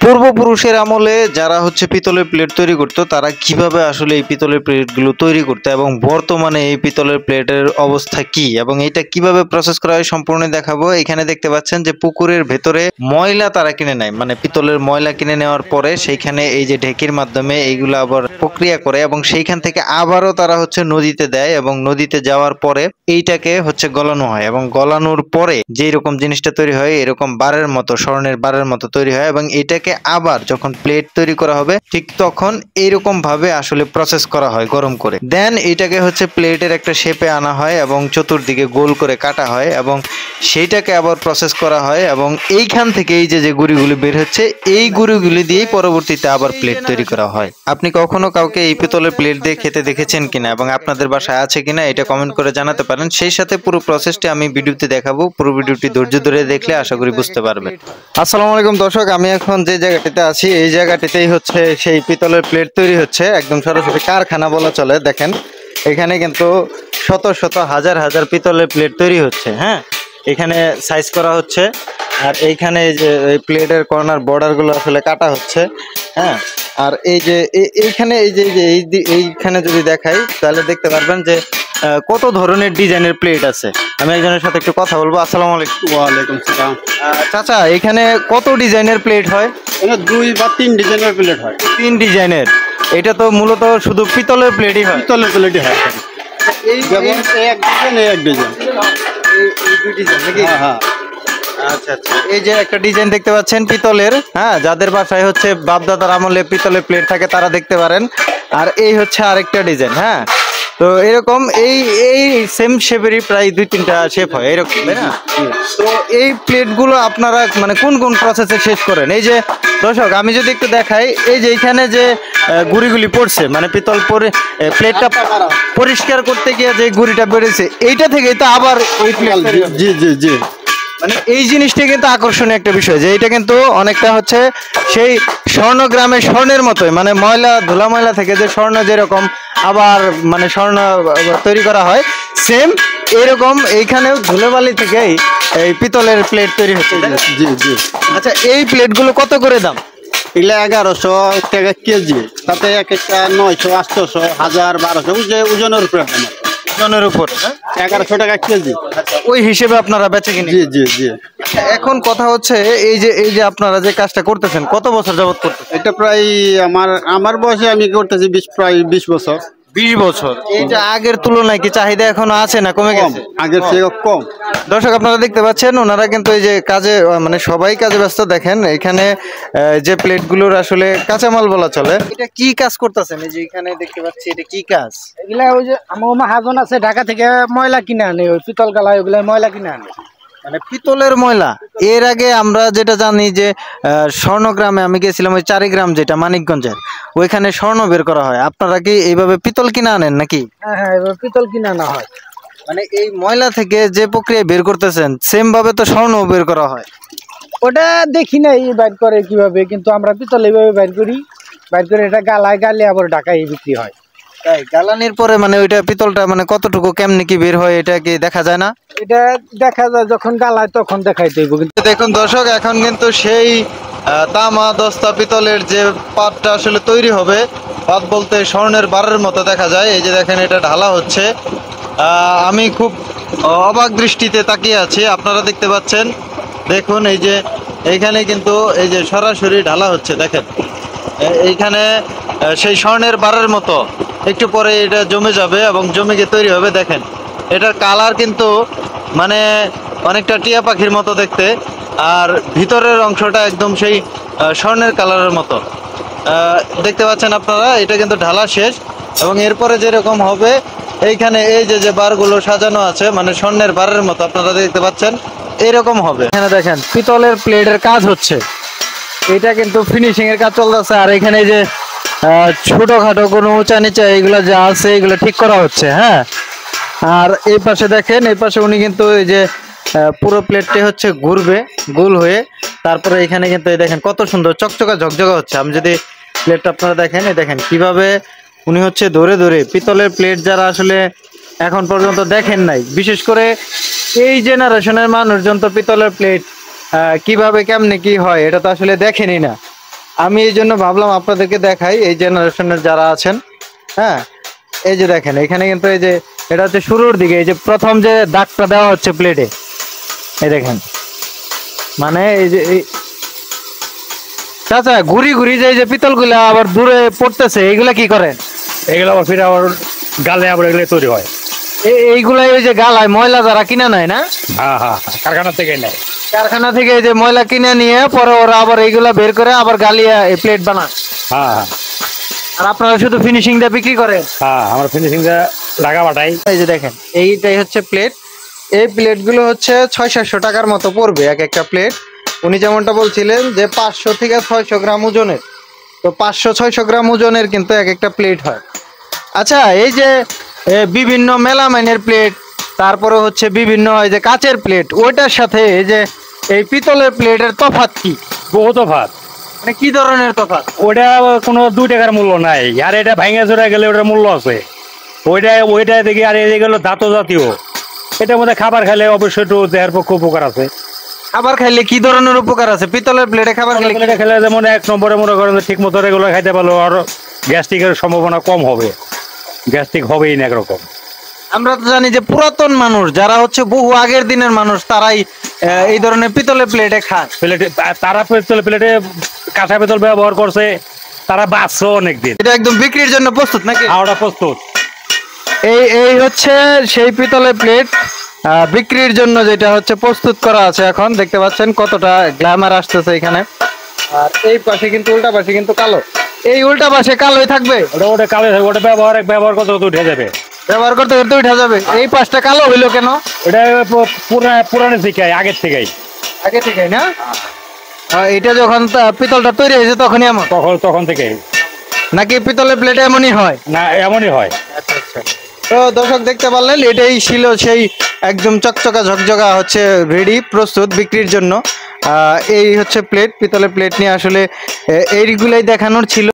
পূর্বপুরুষের আমলে যারা হচ্ছে পিতলের প্লেট তৈরি করতো তারা কিভাবে আসলে এই পিতলের প্লেটগুলো তৈরি করতো এবং বর্তমানে এই পিতলের প্লেটের অবস্থা কি এবং এটা কিভাবে প্রসেস করা হয় সম্পূর্ণ দেখাবো। এখানে দেখতে পাচ্ছেন যে পুকুরের ভেতরে ময়লা তারা কিনে নেয়, মানে পিতলের ময়লা কিনে নেওয়ার পরে সেইখানে এই যে ঢেকির মাধ্যমে এইগুলো আবার প্রক্রিয়া করে এবং সেইখান থেকে আবারও তারা হচ্ছে নদীতে দেয় এবং নদীতে যাওয়ার পরে এইটাকে হচ্ছে গলানো হয় এবং গলানোর পরে যেই রকম জিনিসটা তৈরি হয় এরকম বারের মতো, স্বর্ণের বারের মতো তৈরি হয় এবং এটাকে আবার যখন প্লেট তৈরি করা হবে ঠিক তখন এইরকম ভাবে আসলে প্রসেস করা হয় গরম করে। দেন এটাকে হচ্ছে প্লেটের একটা শেপে আনা হয় এবং চতুর্দিকে গোল করে কাটা হয় এবং সেইটাকে আবার প্রসেস করা হয় এবং এইখান থেকে এই যে যে গুঁড়িগুলি বের হচ্ছে এই গুঁড়িগুলি দিয়েই পরবর্তীতে আবার প্লেট তৈরি করা হয়। আপনি কখনো কাউকে এই পিতলের প্লেট দিয়ে খেতে দেখেছেন কিনা এবং আপনাদের বাসায় আছে কিনা এটা কমেন্ট করে জানাতে পারেন। সেই সাথে পুরো প্রসেসটি আমি ভিডিওতে দেখাবো, পুরো ভিডিওটি ধৈর্য ধরে দেখলে আশা করি বুঝতে পারবেন। আসসালামু আলাইকুম দর্শক, আমি এখন যে জায়গাটিতে আছি এই জায়গাটিতেই হচ্ছে সেই পিতলের প্লেট তৈরি হচ্ছে, একদম সরাসরি কারখানা বলা চলে। দেখেন এখানে কিন্তু শত শত হাজার হাজার পিতলের প্লেট তৈরি হচ্ছে। হ্যাঁ, এখানে সাইজ করা হচ্ছে আর এইখানে এই যে এই প্লেটের কর্নার বর্ডারগুলো আসলে কাটা হচ্ছে। হ্যাঁ, আর এই যে এইখানে এই যে এইখানে যদি দেখাই তাহলে দেখতে পারবেন যে কত ধরনের ডিজাইনের প্লেট আছে। আমি একজনের সাথে একটু কথা বলবো। আসসালামু আলাইকুম। ওয়ালাইকুম সালাম। চাচা, এখানে কত ডিজাইনের প্লেট হয়? এখানে 2 বা 3 ডিজাইনের প্লেট হয়। 3 ডিজাইনের। এটা তো মূলত শুধু পিতলের প্লেটই হয়। পিতলের প্লেটই হয়। এই যেমন এক ডিজাইন এক ডিজাইন। এই 2 ডিজাইন নাকি? হ্যাঁ হ্যাঁ। আচ্ছা আচ্ছা, এই যে একটা ডিজাইন দেখতে পাচ্ছেন পিতলের, হ্যাঁ, যাদের বাসায় হচ্ছে বাপদাদার আমলে পিতলের প্লেট থাকে তারা দেখতে পারেন। আর এই হচ্ছে আরেকটা ডিজাইন। হ্যাঁ, তো এরকম এই এই সেম শেপেরই প্রায় 2-3টা শেপ হয় এরকম, তাই না? তো এই প্লেটগুলো আপনারা মানে কোন কোন প্রসেসে শেষ করেন? এই যে দর্শক আমি যদি একটু দেখাই, এই যে এখানে যে গুড়িগুলি পড়ছে মানে পিতল পরে প্লেটটা পরিষ্কার করতে গিয়ে যে গুড়িটা বেড়েছে এইটা থেকেই তো আবার ওই প্লেট। জি জি জি। মানে এই জিনিসটা কিন্তু আকর্ষণীয় একটা বিষয় যে এটা কিন্তু অনেকটা হচ্ছে সেই স্বর্ণগ্রামে স্বর্ণের মতোই, মানে ময়লা ধুলা ময়লা থেকে যে স্বর্ণ যেরকম আবার মানে স্বর্ণ তৈরি করা হয় সেম এরকম এইখানেও ধুলোবালি থেকেই এই পিতলের প্লেট তৈরি হচ্ছে। জি জি। আচ্ছা, এই প্লেটগুলো কত করে দাম? এগুলো 1100 টাকা কেজি, তাতে এক একটা 900, 800, 1000, 1200 ওজনের উপরে দাম। ওজনের উপর 1100 টাকা কেজি। ওই হিসেবে আপনারা বেচে কিনে? জি জি জি। এখন কথা হচ্ছে এই যে আপনারা যে কাজটা করতেছেন কত বছর যাবত করতেছেন? এটা প্রায় আমার বয়সে আমি করতেছি প্রায় 20 বছর। 20 বছর। এইটা আগের তুলনায় কি চাহিদা এখনো আছে না কমে গেছে? আগের চেয়ে কম। দর্শক আপনারা দেখতে পাচ্ছেন ওনারা কিন্তু এই যে কাজে মানে সবাই কাজে ব্যস্ত। দেখেন এখানে যে প্লেটগুলোর আসলে কাঁচামাল বলা চলে। এটা কি কাজ করতেছেন? এই যে এখানে দেখতে পাচ্ছি এটা কি কাজ? এগুলা ওই যে আমার মহাজন আছে ঢাকা থেকে ময়লা কিনে আনে, ওই পিতল গালা ওগুলা ময়লা কিনে আনে। মানে পিতলের ময়লা। এর আগে আমরা যেটা জানি যে স্বর্ণগ্রামে আমি গেছিলাম, ওই 4 গ্রাম যেটা মানিকগঞ্জের, ওইখানে স্বর্ণ বের করা হয়। আপনারা কি এইভাবে পিতল কিনে আনেন নাকি? হ্যাঁ হ্যাঁ, এবার পিতল কিনে আনা হয়। মানে এই ময়লা থেকে যে প্রক্রিয়া বের করতেছেন সেম ভাবে তো স্বর্ণ বের করা হয়। ওটা দেখি না এই বাইর করে কিভাবে, কিন্তু আমরা পিতল এইভাবে বাইর করি। বাইর করে এটা গালায় গালে আবার ঢাকায় বিক্রি হয়। তাই গালানির পরে মানে ওইটা পিতলটা মানে কতটুকু কেমনে কি বের হয় এটা কি দেখা যায় না? এটা দেখা যায় যখন গালায় তখন দেখাই দেবো। কিন্তু দেখুন দর্শক, এখন কিন্তু সেই তামা দস্তা পিতলের যে পাতটা আসলে তৈরি হবে, পাত বলতে স্বর্ণের বারের মতো দেখা যায়। এই যে দেখেন এটা ঢালা হচ্ছে। আমি খুব অবাক দৃষ্টিতে তাকিয়ে আছি, আপনারা দেখতে পাচ্ছেন। দেখুন এই যে এইখানে কিন্তু এই যে সরাসরি ঢালা হচ্ছে। দেখেন এইখানে সেই স্বর্ণের বারের মতো একটু পরে এটা জমে যাবে এবং জমে গিয়ে তৈরি হবে। দেখেন এটার কালার কিন্তু মানে অনেকটা টিয়া পাখির মতো দেখতে, আর ভিতরের অংশটা একদম সেই স্বর্ণের কালারের মতো দেখতে পাচ্ছেন আপনারা। এটা কিন্তু ঢালা শেষ এবং এরপরে যেরকম হবে এইখানে এই যে বারগুলো সাজানো আছে মানে স্বর্ণের বারের মতো আপনারা দেখতে পাচ্ছেন এরকম হবে। এখানে দেখেন পিতলের প্লেটের কাজ হচ্ছে, এটা কিন্তু ফিনিশিং এর কাজ চলতেছে। আর এখানে যে ছোটখাটো কোনো উঁচা নিচা এগুলো যা আছে এগুলো ঠিক করা হচ্ছে। হ্যাঁ, আর এই পাশে দেখেন, এই পাশে উনি কিন্তু এই যে পুরো প্লেটটি হচ্ছে ঘুরবে গোল হয়ে, তারপরে এখানে কিন্তু এই দেখেন কত সুন্দর চকচকা ঝকঝকা হচ্ছে। আমি যদি প্লেটটা আপনারা দেখেন, এই দেখেন কিভাবে উনি হচ্ছে ধরে ধরে পিতলের প্লেট যারা আসলে এখন পর্যন্ত দেখেন নাই, বিশেষ করে এই জেনারেশনের মানুষজন তো পিতলের প্লেট কিভাবে কেমনে কি হয় এটা তো আসলে দেখেনি না। আমি এই জন্য ভাবলাম আপনাদেরকে দেখাই, এই জেনারেশনের যারা আছেন। হ্যাঁ, এই যে দেখেন এখানে কিন্তু এই যে এটা হচ্ছে শুরুর দিকে, এই যে প্রথম যে দাগটা দেওয়া হচ্ছে প্লেটে, এই দেখেন মানে এই যে চাচা ঘুরি ঘুরি যে পিতল গুলা আবার দূরে পড়তেছে, এইগুলা কি করেন? এগুলো আবার ফিরে আবার গালে আবার এগুলো তৈরি হয়। এইগুলা ওই যে গালায় ময়লা যারা কিনে নেয় না, হ্যাঁ হ্যাঁ, কারখানা থেকে নেয়। কারখানা থেকে এই যে ময়লা কিনে নিয়ে পরে ওরা আবার এইগুলা বের করে আবার গালিয়া এই প্লেট বানায়। হ্যাঁ হ্যাঁ আর আপনারা শুধু ফিনিশিং দিয়ে বিক্রি করেন? হ্যাঁ, আমরা ফিনিশিং ঢাকা পাঠাই। এই যে দেখেন এইটাই হচ্ছে প্লেট। এই প্লেট গুলো হচ্ছে 600-700 টাকার মতো পড়বে এক একটা প্লেট। উনি যেমনটা বলছিলেন যে 500 থেকে 600 গ্রাম ওজনের, তো 500-600 গ্রাম ওজনের কিন্তু এক একটা প্লেট হয়। আচ্ছা, এই যে বিভিন্ন মেলামাইনের প্লেট, তারপরে হচ্ছে বিভিন্ন এই যে কাচের প্লেট, ওইটার সাথে এই যে এই পিতলের প্লেটের তফাৎ কি? বহু তফাৎ। মানে কি ধরনের তফাৎ? ওইটা কোনো 2 টাকার মূল্য নাই, আর এটা ভাঙা চড়া গেলে ওটার মূল্য আছে। ওইটা দেখি, আর এই গেল ধাতু জাতীয়, এটার মধ্যে খাবার খাইলে অবশ্যই একটু দেহের পক্ষে উপকার আছে। খাবার খাইলে কি ধরনের উপকার আছে? পিতলের প্লেটে খাবার খাইলে এটা খেলে যেমন 1 নম্বরে মনে করেন ঠিক মতো রেগুলার খাইতে পারলো আর গ্যাস্ট্রিকের সম্ভাবনা কম হবে, গ্যাস্ট্রিক হবেই না একরকম। আমরা তো জানি যে পুরাতন মানুষ যারা হচ্ছে বহু আগের দিনের মানুষ, তারাই এই ধরনের পিতলের প্লেটে খায়। প্লেটে তারা প্লেটে কাঁচা পিতল ব্যবহার করছে, তারা বাঁচছে অনেকদিন। এটা একদম বিক্রির জন্য প্রস্তুত নাকি? খাওয়াটা প্রস্তুত। এই হচ্ছে সেই পিতলের প্লেট বিক্রির জন্য যেটা হচ্ছে প্রস্তুত করা আছে। এখন দেখতে পাচ্ছেন কতটা গ্ল্যামার আসতেছে এখানে। আর এই পাশে কিন্তু উল্টা পাশে কিন্তু কালো, এই উল্টা পাশে কালোই থাকবে। ওটা কালো, ওটা ব্যবহার করতে উঠে যাবে, ব্যবহার করতে করতে উঠা যাবে। এই পাশটা কালো হইলো কেন? এটা পুরানো শিখায়, আগের থেকেই। আগে থেকেই না? এটা যখন পিতলটা তৈরি হয়েছে তখনই এমন? তখন থেকেই। নাকি পিতলের প্লেটে এমনই হয়? না, এমনই হয়। আচ্ছা আচ্ছা। তো দর্শক দেখতে পারলেন, এটাই ছিল সেই একদম চকচকা ঝকঝকা হচ্ছে রেডি, প্রস্তুত বিক্রির জন্য। এই হচ্ছে প্লেট, পিতলের প্লেট নিয়ে আসলে এইগুলাই দেখানোর ছিল।